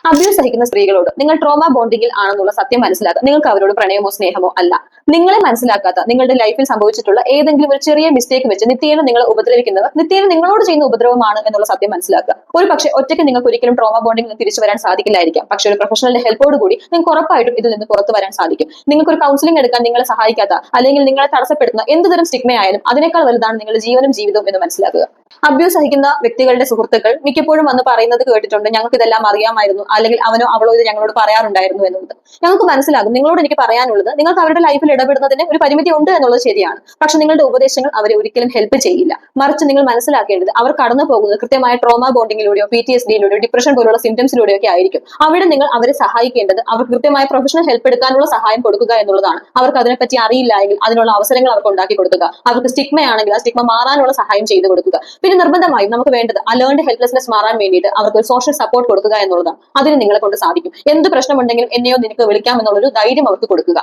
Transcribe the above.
Abuse സഹിക്കുന്ന സ്ത്രീകളോട് നിങ്ങൾ trauma ബോണ്ടിങ്ങിൽ ആണെന്നുള്ള സത്യം മനസ്സിലാക്കുക. നിങ്ങൾക്ക് അവരോട് പ്രണയമോ സ്നേഹമോ അല്ല. നിങ്ങളെ മനസ്സിലാക്കാത്ത, നിങ്ങളുടെ ലൈഫിൽ സംഭവിച്ചിട്ടുള്ള ഏതെങ്കിലും ഒരു ചെറിയ മിസ്റ്റേക്ക് വെച്ച് നിത്യേന നിങ്ങൾ ഉപദ്രവിക്കുന്നവർ നിത്യേന നിങ്ങളോട് ചെയ്യുന്ന ഉപദ്രവമാണ് എന്നുള്ള സത്യം മനസ്സിലാക്കുക. ഒരു പക്ഷേ ഒറ്റയ്ക്ക് നിങ്ങൾക്ക് ഒരിക്കലും ട്രോമ ബോണ്ടിങ്ങിൽ നിന്ന് തിരിച്ചു വരാൻ സാധിക്കില്ലായിരിക്കാം. പക്ഷേ ഒരു പ്രൊഫഷണലിന്റെ ഹെൽപ്പോട് കൂടി നിങ്ങൾക്ക് ഉറപ്പായിട്ടും ഇതിൽ നിന്ന് പുറത്തു വരാൻ സാധിക്കും. നിങ്ങൾക്ക് ഒരു കൗൺസിലിംഗ് എടുക്കാൻ നിങ്ങളെ സഹായിക്കാത്ത, അല്ലെങ്കിൽ നിങ്ങളെ തടസ്സപ്പെടുത്തുന്ന എന്തുതരം സ്റ്റിഗ്മയായാലും അതിനേക്കാൾ വലുതാണ് നിങ്ങളുടെ ജീവനും ജീവിതവും എന്ന് മനസ്സിലാക്കുക. അബ്യൂസ് സഹിക്കുന്ന വ്യക്തികളുടെ സുഹൃത്തുക്കൾ മിക്കപ്പോഴും വന്ന് പറയുന്നത് കേട്ടിട്ടുണ്ട്, ഞങ്ങൾക്ക് ഇതെല്ലാം അറിയാമായിരുന്നു, അല്ലെങ്കിൽ അവനോ അവളോ ഇത് ഞങ്ങളോട് പറയാറുണ്ടായിരുന്നു എന്നുള്ളത്. ഞങ്ങൾക്ക് മനസ്സിലാകും നിങ്ങളോട് എനിക്ക് പറയാനുള്ളത്, നിങ്ങൾക്ക് അവരുടെ ലൈഫിൽ ഇടപെടുന്നതിന് ഒരു പരിമിതി ഉണ്ട് എന്നുള്ളത് ശരിയാണ്. പക്ഷെ നിങ്ങളുടെ ഉപദേശങ്ങൾ അവരെ ഒരിക്കലും ഹെൽപ്പ് ചെയ്യില്ല. മറിച്ച് നിങ്ങൾ മനസ്സിലാക്കേണ്ടത് അവർ കടന്നു പോകുന്നത് കൃത്യമായ ട്രോമ ബോണ്ടിങ്ങിലൂടെയോ PTSD-യിലൂടെയോ ഡിപ്രഷൻ പോലുള്ള സിംറ്റംസിലൂടെയോ ഒക്കെ ആയിരിക്കും. അവിടെ നിങ്ങൾ അവരെ സഹായിക്കേണ്ടത് അവർ കൃത്യമായ പ്രൊഫഷണൽ ഹെൽപ്പ് എടുക്കാനുള്ള സഹായം കൊടുക്കുക എന്നുള്ളതാണ്. അവർക്ക് അതിനെപ്പറ്റി അറിയില്ല എങ്കിൽ അതിനുള്ള അവസരങ്ങൾ അവർക്ക് ഉണ്ടാക്കി കൊടുക്കുക. അവർക്ക് സ്റ്റിഗ്മയാണെങ്കിൽ ആ സ്റ്റിഗ്മ മാറാനുള്ള സഹായം ചെയ്തു കൊടുക്കുക. പിന്നെ നിർബന്ധമായും നമുക്ക് വേണ്ടത് അലേൺഡ് ഹെൽപ്ലെസ്നെസ് മാറാൻ വേണ്ടിയിട്ട് അവർക്ക് ഒരു സോഷ്യൽ സപ്പോർട്ട് കൊടുക്കുക എന്നുള്ളതാണ്. അതിന് നിങ്ങളെ കൊണ്ട് സാധിക്കും. എന്ത് പ്രശ്നമുണ്ടെങ്കിലും എന്നെയോ നിനക്ക് വിളിക്കാം എന്നുള്ളൊരു ധൈര്യം അവർക്ക് കൊടുക്കുക.